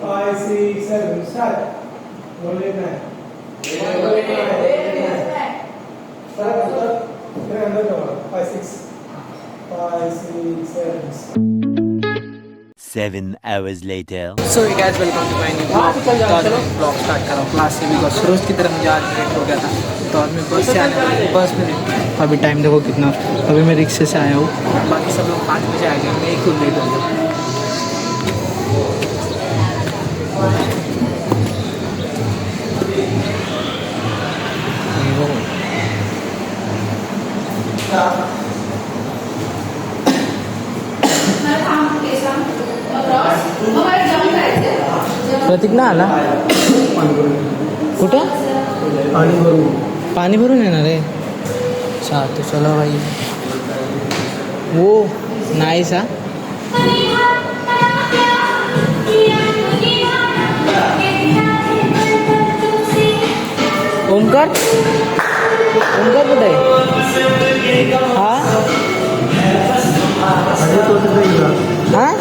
5, 6, 7, start. Roll it back. Start. Under cover. 5, 6. 5, 6, 7. 7 hours later. So ये guys welcome to my new blog. तो आज मैं blog start कर रहा हूँ क्लास से, बिकॉज रोज़ की तरह मुझे आज लेट हो गया था। तो आज मैं बस से आया हूँ, बस में अभी टाइम देखो कितना, अभी मैं रिक्शे से आया हूँ। बाकी सब लोग 5 बजे आएंगे, मैं ही खुद लेट हो गया। प्रतीक ना आला कुठं? पाणी भरून येणार आहे. अच्छा तो चलो भाई. वो नाईस हा. ओमकार ओमकार कुठे आहे? हा हा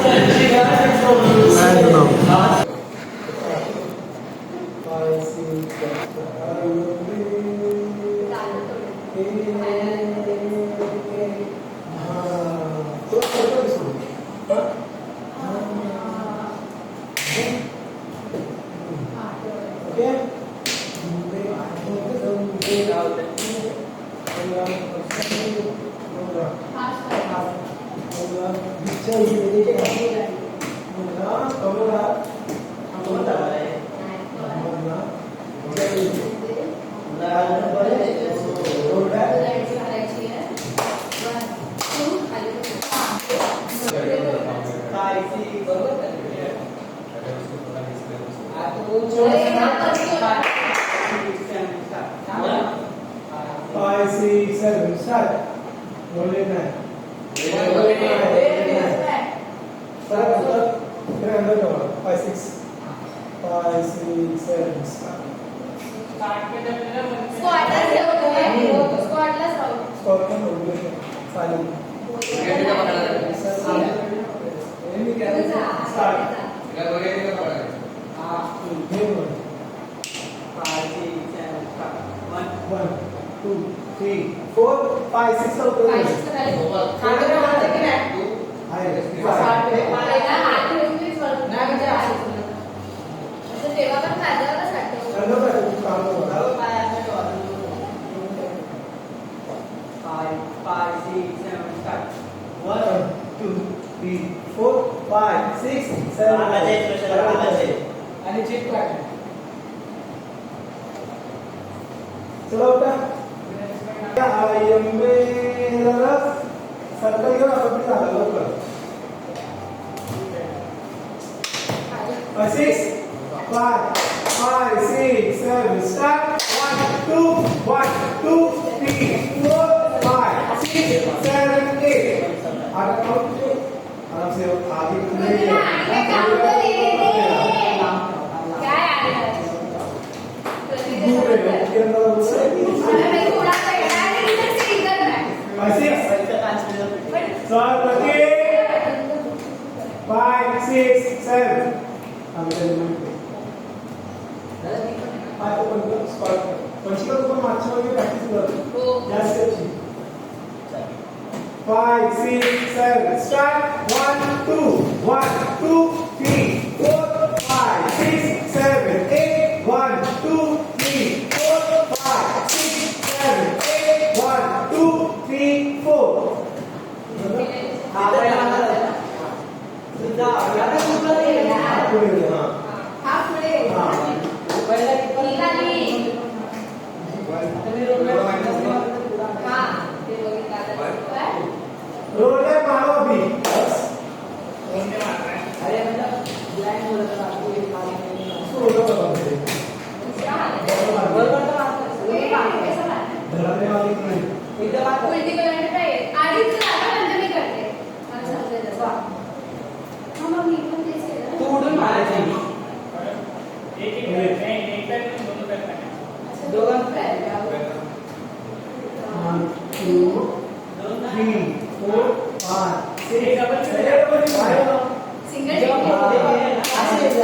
Single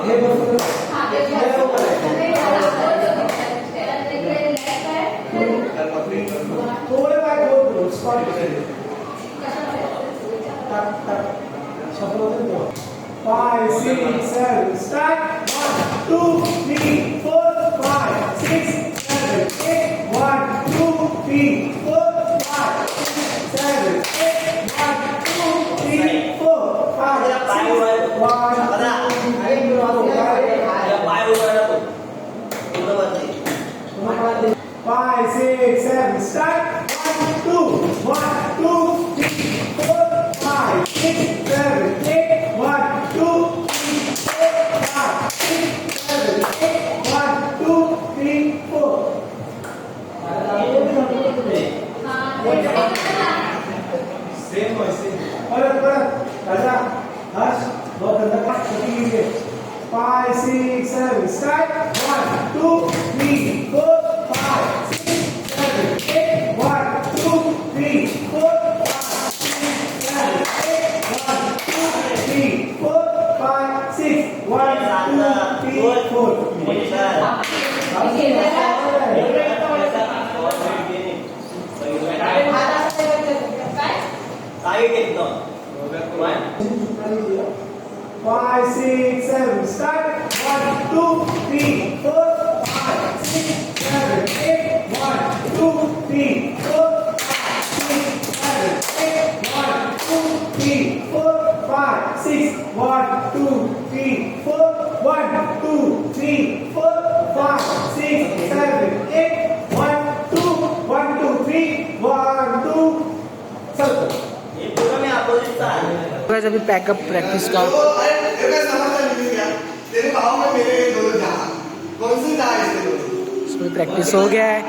हे बरोबर थोड़े बाय बोल spot Five, six, seven, start. 1, 2, 3, 4, 5, 6, 7, 8. 1, 2, 3, 4, 5, 6, 7, 8. 1, 2, 3, 4, 5, 6, 1, 2, 5, 6, 7, start. 1, 2, 1, 2, 3, 4, 5, 6, 7, 8. 1, 2, 3, 4, 5, 6, 7, 8. 1, 2, 3, 4. Same voice, same. परत राजा हर्ष बहुत अंदर कीजिए 5 6 7 स्टार्ट 1 2 3 4 5 6 7 8 1 2 3 4 5 6 7 8 1 2 3 4 5 6 1 2 3 4 5 6 7 start 1 2 3 4 5 6 7 8 1 2 3 4 5 6 7 8 1 2 3 4 5 6 1 2 3 4 1 2 3 4 5 6 7 8 1 2 1 2 3 1 2 चल गाइस अभी पैकअप प्रैक्टिस का इसमें प्रैक्टिस हो गया है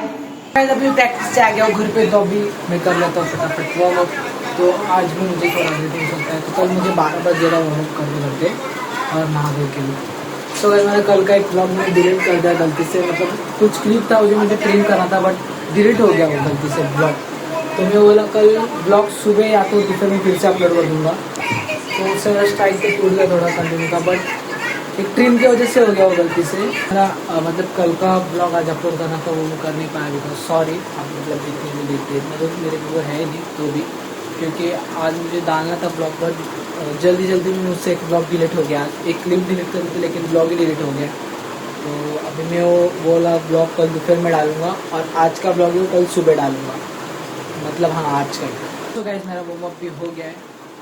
गाइस अभी प्रैक्टिस से आ गया हूँ घर पे तो अभी मैं कर लेता हूँ फटाफट वार्म अप तो आज भी मुझे थोड़ा लेट हो सकता है तो कल मुझे 12 बजे वार्म अप करने लगते और नहा धो के लिए सो गाइस मैंने कल का एक ब्लॉग में डिलीट कर दिया गलती से मतलब कुछ क्लिप था जो मुझे ट्रिम करना था बट डिलीट हो गया वो गलती से ब्लॉग तो मैं बोला कल ब्लॉग सुबह या तो दोपहर में फिर से अपलोड कर दूँगा तो उससे मेरा स्ट्राइक तो टूट गया थोड़ा कंटिन्यू का बट एक ट्रिम की वजह से हो गया वो गलती से मेरा मतलब कल का ब्लॉग आज अपलोड करना था वो कर नहीं पाया बिकॉज सॉरी आप मतलब जितने भी देखते मतलब मेरे को है नहीं तो भी क्योंकि आज मुझे डालना था ब्लॉग पर जल्दी में मुझसे एक ब्लॉग डिलीट हो गया एक क्लिप डिलीट कर दी लेकिन ब्लॉग ही डिलीट हो गया तो अभी मैं वो वाला ब्लॉग कल दोपहर में डालूंगा और आज का ब्लॉग वो कल सुबह डालूंगा मतलब हाँ आज का तो गाइस मेरा वार्म अप भी हो गया है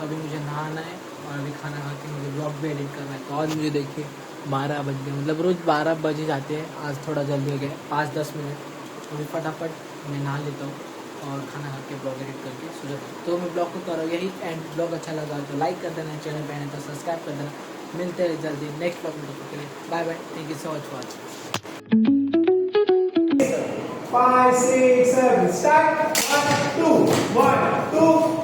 अभी मुझे नहाना है और अभी खाना खा के मुझे ब्लॉग भी एडिट करना है तो आज मुझे देखिए 12 बज गए मतलब रोज़ 12 बजे जाते हैं आज थोड़ा जल्दी हो गया 5-10 मिनट अभी फटाफट मैं नहा लेता हूँ और खाना खा के ब्लॉग एडिट करके सो जाता हूँ तो मैं ब्लॉग को करो यही एंड ब्लॉग अच्छा लगा तो लाइक कर देना चैनल पे आने तो सब्सक्राइब कर देना मिलते हैं जल्दी नेक्स्ट ब्लॉग में तब तक bye bye thank you so much for watching 5 6 7 start 1 2 1 2